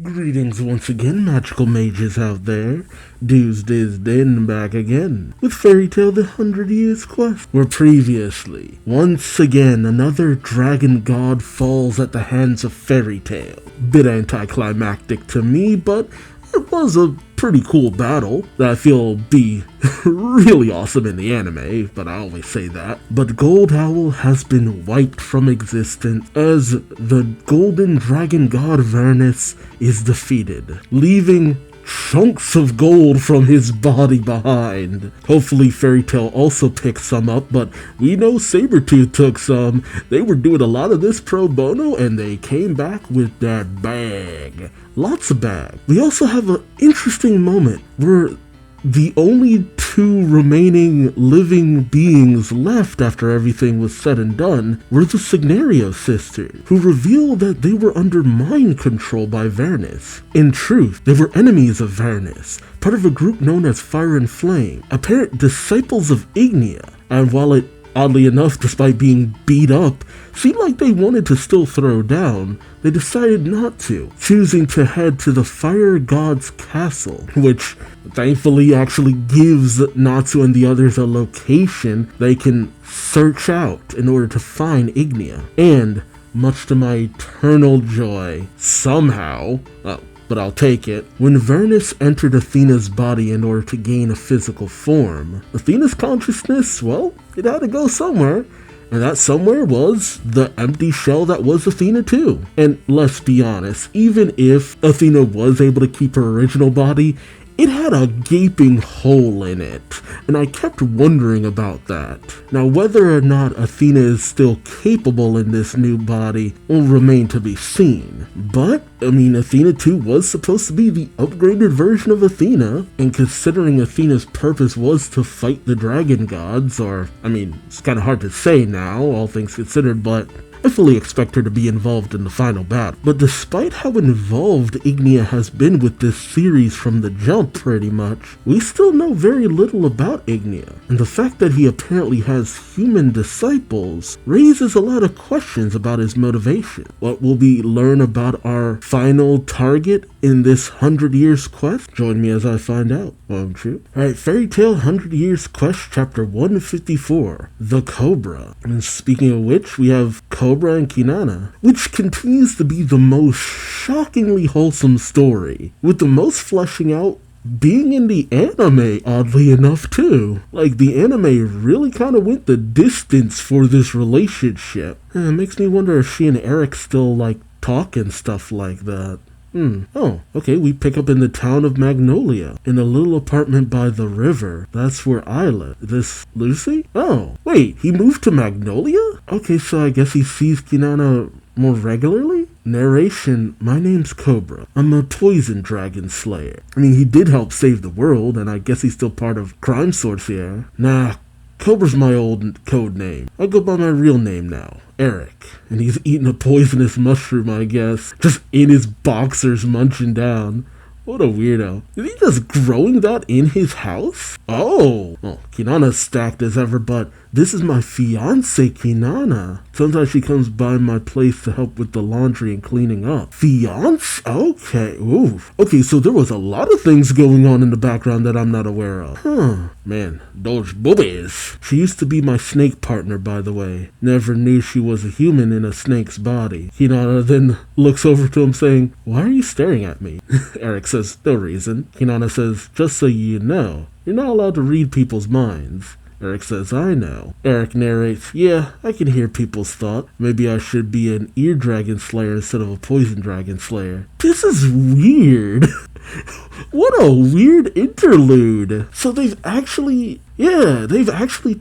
Greetings once again, magical mages out there. Duuz-Diz-Din back again with Fairy Tale The 100 Years Quest, where previously, once again, another dragon god falls at the hands of Fairy Tale. Bit anticlimactic to me, but it was a pretty cool battle that I feel will be really awesome in the anime, but I always say that. But Gold Owl has been wiped from existence as the golden dragon god Vernus is defeated, leaving chunks of gold from his body behind. Hopefully Fairy Tail also picks some up, but we know Sabretooth took some. They were doing a lot of this pro bono and they came back with that bag. Lots of bag. We also have an interesting moment where the only two remaining living beings left after everything was said and done were the Signario sisters, who revealed that they were under mind control by Vernus. In truth, they were enemies of Vernus, part of a group known as Fire and Flame, apparent disciples of Ignia, and while it, oddly enough, despite being beat up, seemed like they wanted to still throw down, they decided not to, choosing to head to the Fire God's castle, which thankfully actually gives Natsu and the others a location they can search out in order to find Ignia. And, much to my eternal joy, somehow, but I'll take it, when Vernus entered Athena's body in order to gain a physical form, Athena's consciousness, well, it had to go somewhere. And that somewhere was the empty shell that was Athena too. And let's be honest, even if Athena was able to keep her original body, it had a gaping hole in it, and I kept wondering about that. Now, whether or not Athena is still capable in this new body will remain to be seen. But, Athena too was supposed to be the upgraded version of Athena, and considering Athena's purpose was to fight the dragon gods, it's kind of hard to say now, all things considered, but I fully expect her to be involved in the final battle. But despite how involved Ignia has been with this series from the jump pretty much, we still know very little about Ignia. And the fact that he apparently has human disciples raises a lot of questions about his motivation. What will we learn about our final target in this 100 Years Quest? Join me as I find out, won't you? Alright, Fairy Tale 100 Years Quest Chapter 154, The Cobra. And speaking of which, we have Cobra and Kinana, which continues to be the most shockingly wholesome story, with the most fleshing out being in the anime, oddly enough too. Like, the anime really kind of went the distance for this relationship. It makes me wonder if she and Eric still talk and stuff like that. Oh, okay, we pick up in the town of Magnolia, in a little apartment by the river. That's where I live. This Lucy? Oh, wait, he moved to Magnolia? Okay, so I guess he sees Kinana more regularly? Narration, my name's Cobra. I'm a poison dragon slayer. He did help save the world, and I guess he's still part of Crime Sorcier. Nah, Cobra's my old code name. I go by my real name now, Eric. And he's eating a poisonous mushroom, I guess. Just in his boxers munching down. What a weirdo. Is he just growing that in his house? Oh, Kinana's stacked as ever, but this is my fiancée, Kinana. Sometimes she comes by my place to help with the laundry and cleaning up. Fiancé? Okay, ooh. Okay, so there was a lot of things going on in the background that I'm not aware of. Man, those boobies. She used to be my snake partner, by the way. Never knew she was a human in a snake's body. Kinana then looks over to him saying, why are you staring at me? Eric says, no reason. Kinana says, just so you know, you're not allowed to read people's minds. Eric says, I know. Eric narrates, yeah, I can hear people's thought. Maybe I should be an ear dragon slayer instead of a poison dragon slayer. This is weird. What a weird interlude. So they've actually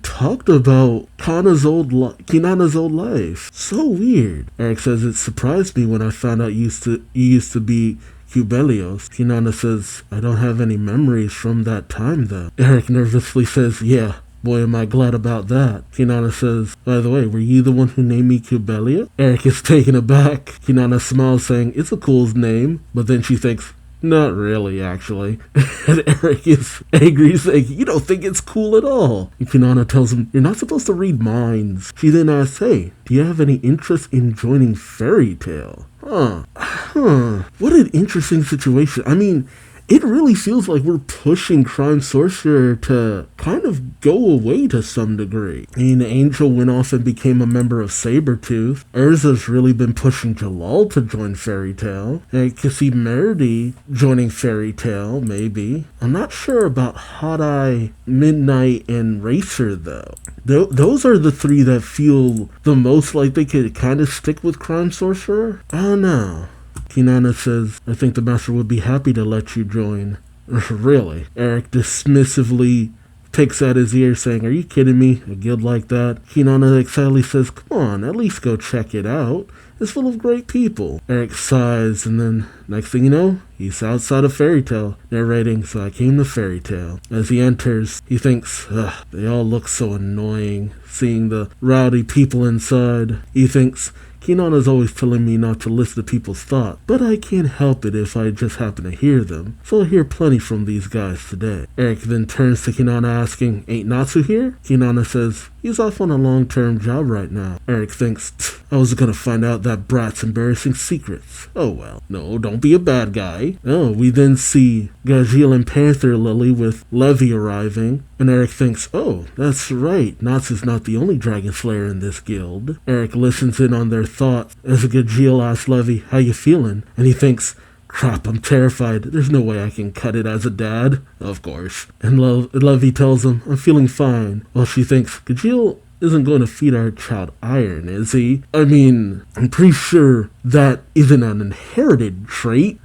talked about Kinana's old life. So weird. Eric says, it surprised me when I found out you used to be Cubelios. Kinana says, I don't have any memories from that time though. Eric nervously says, yeah. Boy, am I glad about that. Kinana says, by the way, were you the one who named me Cubelia? Eric is taken aback. Kinana smiles saying, it's a cool name. But then she thinks, Not really, actually. And Eric is angry, saying, you don't think it's cool at all. And Kinana tells him, you're not supposed to read minds. She then asks, hey, do you have any interest in joining Fairy Tail? What an interesting situation. I mean, it really feels like we're pushing Crime Sorcerer to kind of go away to some degree. I mean, Angel went off and became a member of Sabretooth. Urza's really been pushing Jalal to join Fairy Tail. I could see Meredy joining Fairy Tail, maybe. I'm not sure about Hot Eye, Midnight, and Racer, though. Those are the three that feel the most like they could kind of stick with Crime Sorcerer. I don't know. Kinana says, I think the master would be happy to let you join. Really? Eric dismissively takes at his ear, saying, are you kidding me? A guild like that? Kinana excitedly says, come on, at least go check it out. It's full of great people. Eric sighs, and then, next thing you know, he's outside of Fairy Tail, narrating, so I came to Fairy Tail. As he enters, he thinks, they all look so annoying, seeing the rowdy people inside. He thinks, Kinana's always telling me not to listen to people's thoughts, but I can't help it if I just happen to hear them, so I'll hear plenty from these guys today. Eric then turns to Kinana asking, ain't Natsu here? Kinana says, he's off on a long-term job right now. Eric thinks, I was gonna find out that brat's embarrassing secrets. Oh well. No, don't be a bad guy. Oh, we then see Gajil and Panther Lily with Levy arriving, and Eric thinks, oh, that's right, Natsu's not the only dragon slayer in this guild. Eric listens in on their thoughts as Gajil asks Levy, how you feeling? And he thinks, crap, I'm terrified. There's no way I can cut it as a dad. Of course. And Levy tells him, I'm feeling fine. Well, she thinks, Gajil isn't going to feed our child iron, is he? I mean, I'm pretty sure that isn't an inherited trait.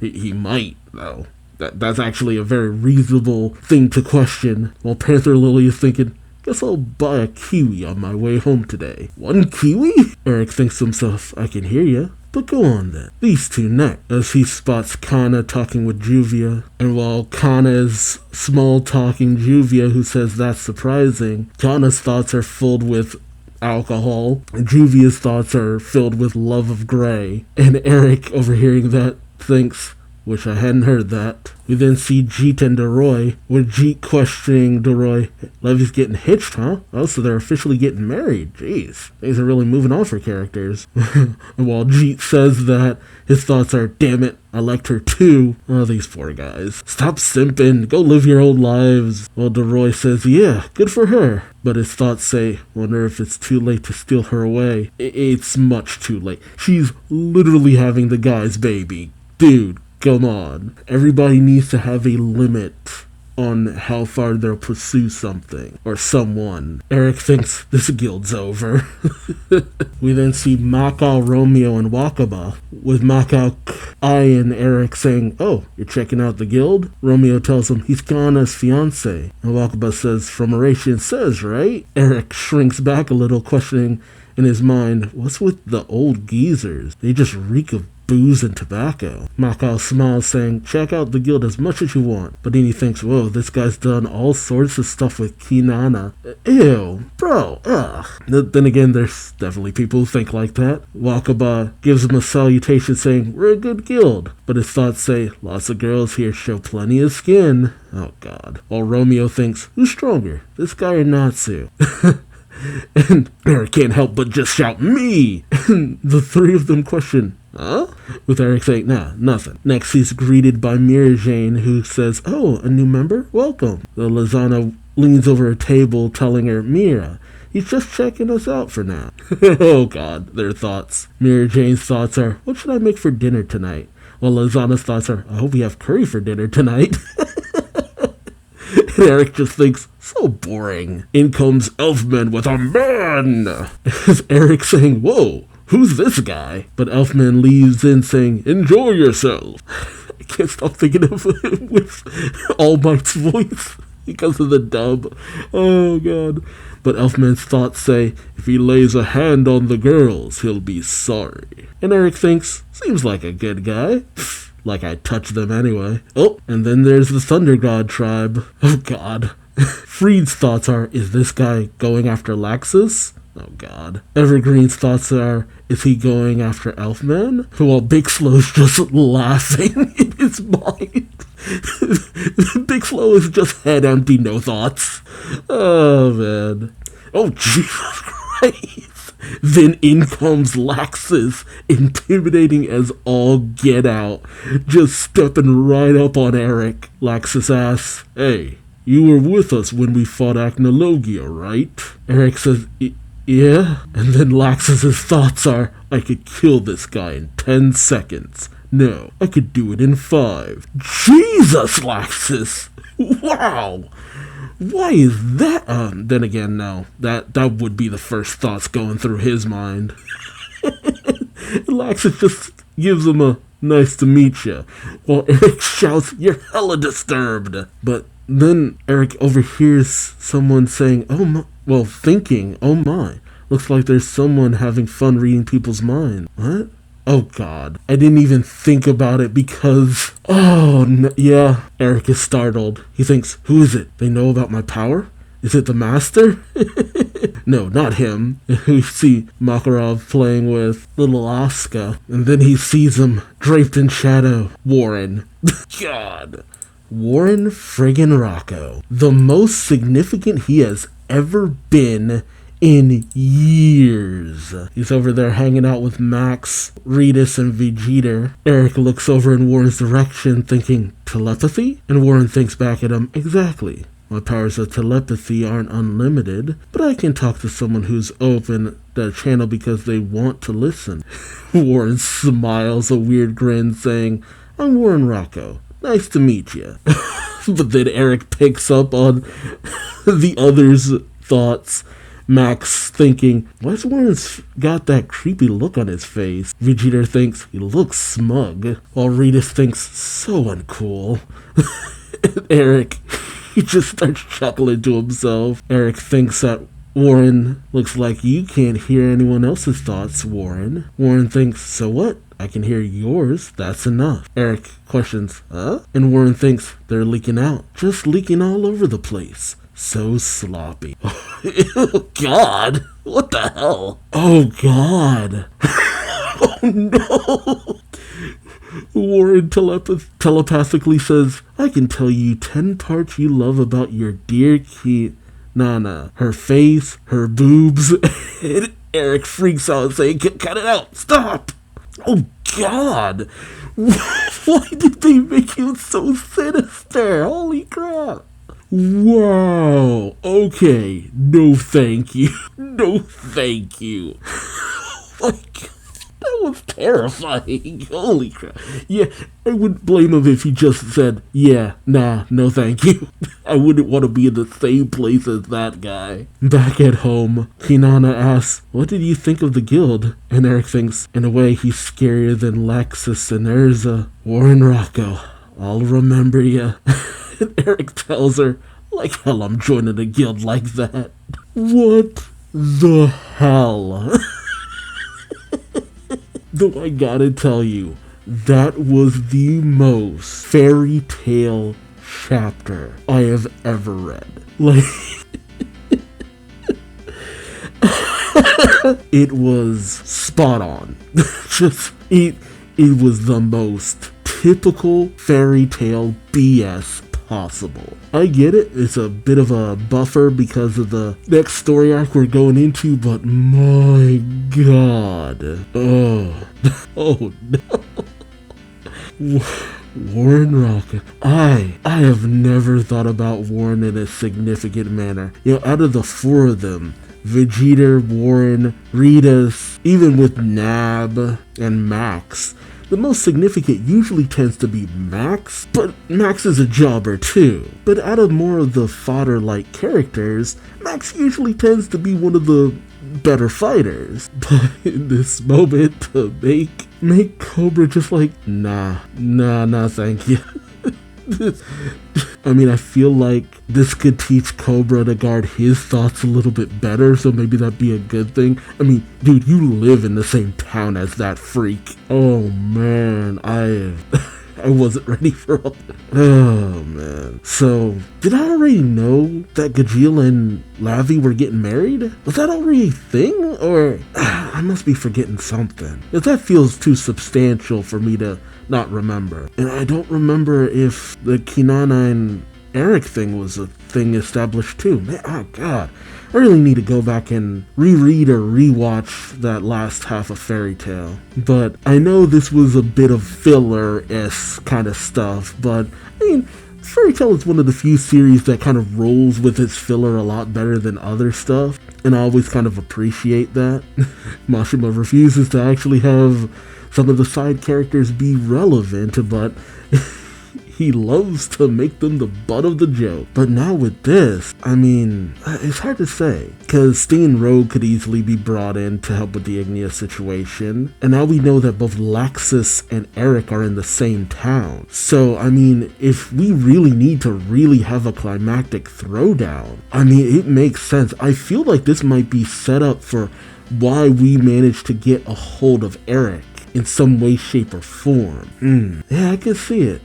He might, though. That's actually a very reasonable thing to question. While Panther Lily is thinking, guess I'll buy a kiwi on my way home today. One kiwi? Eric thinks to himself, I can hear ya. But go on then. These two next, as he spots Kana talking with Juvia. And while Kana is small-talking Juvia, who says that's surprising, Kana's thoughts are filled with alcohol, and Juvia's thoughts are filled with love of Grey. And Eric, overhearing that, thinks, wish I hadn't heard that. We then see Jeet and Deroy, with Jeet questioning Deroy, Levy's getting hitched, huh? Oh, so they're officially getting married. Jeez. Things are really moving on for characters. And while Jeet says that, his thoughts are, damn it, I liked her too. Oh, these poor guys. Stop simping. Go live your old lives. While Deroy says, yeah, good for her. But his thoughts say, wonder if it's too late to steal her away. It's much too late. She's literally having the guy's baby. Dude. Come on. Everybody needs to have a limit on how far they'll pursue something or someone. Eric thinks this guild's over. We then see Macau, Romeo, and Wakaba, with Macau eyeing Eric saying, oh, you're checking out the guild? Romeo tells him he's Kana's fiancé, and Wakaba says, from Horatian says, right? Eric shrinks back a little, questioning in his mind, what's with the old geezers? They just reek of booze and tobacco. Macau smiles, saying, check out the guild as much as you want. But then he thinks, whoa, this guy's done all sorts of stuff with Kinana. Ew, bro, ugh. Then again, there's definitely people who think like that. Wakaba gives him a salutation saying, we're a good guild. But his thoughts say, lots of girls here show plenty of skin. Oh god. While Romeo thinks, who's stronger, this guy or Natsu? And Eric can't help but just shout, me! And the three of them question, huh? With Eric saying, nah, nothing. Next, he's greeted by Mira Jane, who says, oh, a new member? Welcome. The Lizana leans over a table, telling her, Mira, he's just checking us out for now. Oh god, their thoughts. Mira Jane's thoughts are, what should I make for dinner tonight? While Lizana's thoughts are, I hope we have curry for dinner tonight. And Eric just thinks, so boring. In comes Elfman with a man! Is Eric saying, whoa, who's this guy? But Elfman leaves in saying, enjoy yourself. I can't stop thinking of him with All Might's voice because of the dub. Oh god. But Elfman's thoughts say, if he lays a hand on the girls, he'll be sorry. And Eric thinks, seems like a good guy. Like I'd touch them anyway. Oh, and then there's the Thunder God tribe. Oh god. Freed's thoughts are, is this guy going after Laxus? Oh god. Evergreen's thoughts are, is he going after Elfman? While Big Slow's just laughing in his mind. Big Slow is just head empty, no thoughts. Oh man. Oh Jesus Christ. Then in comes Laxus, intimidating as all get out, just stepping right up on Eric. Laxus asks, hey, you were with us when we fought Acnologia, right? Eric says, yeah? And then Laxus's thoughts are, I could kill this guy in 10 seconds. No, I could do it in 5. Jesus, Laxus! Wow! Why is that? Then again, no. That would be the first thoughts going through his mind. Laxus just gives him a nice to meet you, while Eric shouts, you're hella disturbed. But then Eric overhears someone saying, oh my, well, thinking, oh my, looks like there's someone having fun reading people's minds. What? Oh god, I didn't even think about it because... Oh, no, yeah. Eric is startled. He thinks, who is it? They know about my power? Is it the master? No, not him. We see Makarov playing with little Asuka, and then he sees him draped in shadow. Warren. God. Warren friggin' Rocco. The most significant he has ever been in years. He's over there hanging out with Max, Redis, and Vegeta. Eric looks over in Warren's direction thinking, telepathy? And Warren thinks back at him, exactly. My powers of telepathy aren't unlimited, but I can talk to someone who's open the channel because they want to listen. Warren smiles a weird grin saying, I'm Warren Rocco. Nice to meet you. But then Eric picks up on the other's thoughts. Max thinking, why's Warren's got that creepy look on his face? Vegeta thinks, he looks smug. While Redis thinks, so uncool. And Eric, he just starts chuckling to himself. Eric thinks that Warren looks like you can't hear anyone else's thoughts, Warren. Warren thinks, so what? I can hear yours, that's enough. Eric questions, huh? And Warren thinks, they're leaking out. Just leaking all over the place. So sloppy. Oh, God. What the hell? Oh, God. Oh, no. Warren telepathically says, I can tell you 10 parts you love about your dear Nana. Her face, her boobs. And Eric freaks out saying, cut it out. Stop. Oh, God. Why did they make him so sinister? Holy crap. Wow. Okay. No thank you. No thank you. Oh my god. That was terrifying. Holy crap. Yeah, I wouldn't blame him if he just said, yeah, nah, no thank you. I wouldn't want to be in the same place as that guy. Back at home, Kinana asks, what did you think of the guild? And Eric thinks, in a way, he's scarier than Lexus and Urza. Warren Rocco, I'll remember ya. And Eric tells her, like hell I'm joining a guild like that. What the hell? Though I gotta tell you, that was the most fairy tale chapter I have ever read. Like, it was spot on. Just, it was the most typical fairy tale BS possible. I get it, it's a bit of a buffer because of the next story arc we're going into, but my god. Oh no. Warren Rocket. I have never thought about Warren in a significant manner. You know, out of the 4 of them, Vegeta, Warren, Redis, even with Nab and Max, the most significant usually tends to be Max, but Max is a jobber too. But out of more of the fodder-like characters, Max usually tends to be one of the better fighters. But in this moment, to make Cobra just like, nah, thank you. I mean, I feel like this could teach Cobra to guard his thoughts a little bit better, so maybe that'd be a good thing. I mean, dude, you live in the same town as that freak. Oh man, I I wasn't ready for all that. Oh, man. So, did I already know that Gajeel and Lavi were getting married? Was that already a thing? Or, I must be forgetting something. Because that feels too substantial for me to not remember. And I don't remember if the Kinana and Eric thing was a thing established too. Man, oh god. I really need to go back and reread or rewatch that last half of Fairy Tail. But I know this was a bit of filler-esque kind of stuff, but I mean, Fairy Tail is one of the few series that kind of rolls with its filler a lot better than other stuff, and I always kind of appreciate that. Mashima refuses to actually have some of the side characters be relevant, but he loves to make them the butt of the joke. But now with this, I mean, it's hard to say, because Sting and Rogue could easily be brought in to help with the Ignia situation, and now we know that both Laxus and Eric are in the same town. So, I mean, if we really need to really have a climactic throwdown, I mean, it makes sense. I feel like this might be set up for why we managed to get a hold of Eric in some way, shape, or form. Yeah, I can see it.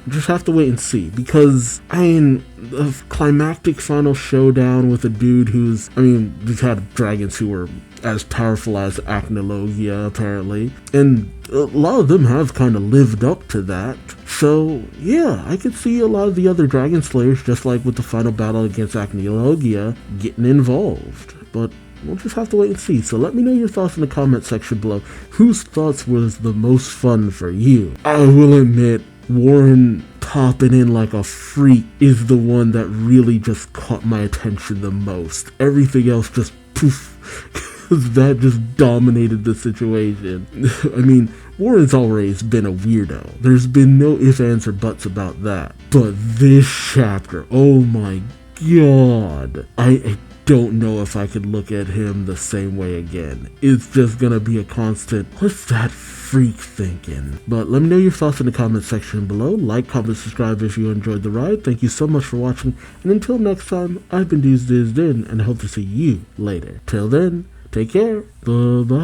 Just have to wait and see, because, I mean, the climactic final showdown with a dude who's, I mean, we've had dragons who were as powerful as Acnologia, apparently, and a lot of them have kind of lived up to that. So, yeah, I could see a lot of the other Dragon Slayers, just like with the final battle against Acnologia, getting involved. But we'll just have to wait and see. So let me know your thoughts in the comment section below. Whose thoughts was the most fun for you? I will admit, Warren popping in like a freak is the one that really just caught my attention the most. Everything else just poof, because that just dominated the situation. I mean, Warren's always been a weirdo. There's been no ifs, ands, or buts about that. But this chapter, oh my god. I don't know if I could look at him the same way again. It's just gonna be a constant, what's that freak thinking? But let me know your thoughts in the comment section below. Like, comment, subscribe if you enjoyed the ride. Thank you so much for watching, and until next time, I've been Duuz-Diz-Din, and I hope to see you later. Till then, take care. Bye-bye.